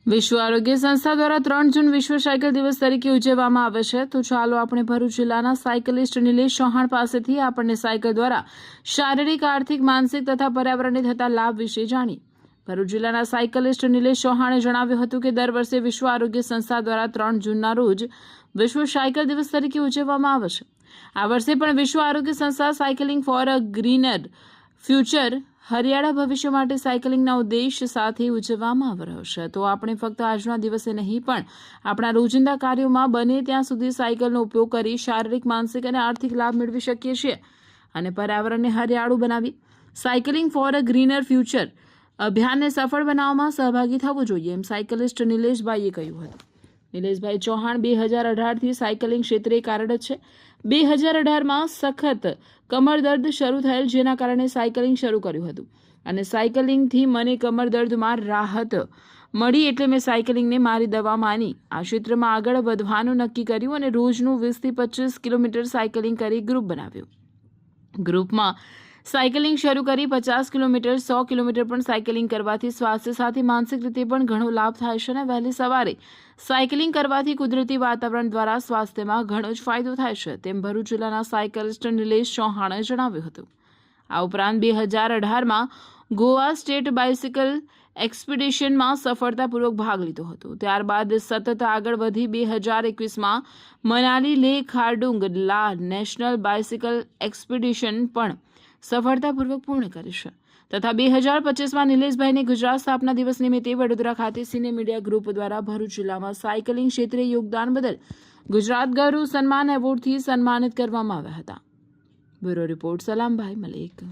વિશ્વ આરોગ્ય સંસ્થા દ્વારા 3 જૂન વિશ્વ સાયકલ દિવસ તરીકે ઉજવવામાં આવે છે. તો ચાલો આપણે ભરૂચ જિલ્લાના સાયકલિસ્ટ નિલેશ ચૌહાણ પાસેથી આપણને સાયકલ દ્વારા શારીરિક, આર્થિક, માનસિક તથા પર્યાવરણને થતા લાભ વિશે જાણીએ. ભરૂચ જિલ્લાના સાયકલિસ્ટ નિલેશ ચૌહાણે જણાવ્યું હતું કે દર વર્ષે વિશ્વ આરોગ્ય સંસ્થા દ્વારા 3 જૂનના રોજ વિશ્વ સાયકલ દિવસ તરીકે ઉજવવામાં આવે છે. આ વર્ષે પણ વિશ્વ આરોગ્ય સંસ્થા cycling for a greener future હરિયાળા ભવિષ્ય માટે સાયકલિંગના ઉદ્દેશ સાથે ઉજવવામાં આવી રહ્યો છે. તો આપણે ફક્ત આજના દિવસે નહીં પણ આપણા રોજિંદા કાર્યોમાં બને ત્યાં સુધી સાયકલનો ઉપયોગ કરી શારીરિક, માનસિક અને આર્થિક લાભ મેળવી શકીએ છીએ અને પર્યાવરણને હરિયાળું બનાવી cycling for a greener future અભિયાનને સફળ બનાવવામાં સહભાગી થવું જોઈએ, એમ સાયકલિસ્ટ નિલેશભાઈએ કહ્યું હતું. નિલેશભાઈ ચૌહાણ 2018થી સાયકલિંગ ક્ષેત્રે કાર્યરત છે. 2018માં સખત કમર દર્દ શરૂ થયેલ, જેના કારણે સાયકલિંગ શરૂ કર્યું હતું અને સાયકલિંગથી મને કમર દર્દમાં રાહત મળી એટલે મેં સાયકલિંગને મારી દવા માની આ ક્ષેત્રમાં આગળ વધવાનું નક્કી કર્યું અને રોજનું 20થી 25 કિલોમીટર સાયકલિંગ કરી ગ્રુપ બનાવ્યું. ગ્રુપમાં સાયકલિંગ શરૂ કરી 50 કિલોમીટર, 100 કિલોમીટર પણ સાયકલિંગ કરવાથી સ્વાસ્થ્ય સાથે માનસિક રીતે પણ ઘણો લાભ થાય છે અને વહેલી સવારે સાયકલિંગ કરવાથી કુદરતી વાતાવરણ દ્વારા સ્વાસ્થ્યમાં ઘણો જ ફાયદો થાય છે, તેમ ભરૂચ જિલ્લાના સાયકલિસ્ટ નિલેશ ચૌહાણે જણાવ્યું હતું. આ ઉપરાંત 2018માં ગોવા સ્ટેટ બાઇસિકલ એક્સપિડિશનમાં સફળતાપૂર્વક ભાગ લીધો હતો. ત્યારબાદ સતત આગળ વધી 2021માં મનાલી, લેહ, ખારડુંગ લા નેશનલ બાઇસિકલ એક્સપિડિશન પણ સફળતાપૂર્વક પૂર્ણ કરી છે તથા 2025માં નિલેશભાઈને ગુજરાત સ્થાપના દિવસ નિમિત્તે વડોદરા ખાતે સિને મીડિયા ગ્રુપ દ્વારા ભરૂચ જિલ્લામાં સાયકલિંગ ક્ષેત્રે યોગદાન બદલ ગુજરાત ગૌરવ સન્માન એવોર્ડથી સન્માનિત કરવામાં આવ્યા હતા. Bureau report Salambhai Malek.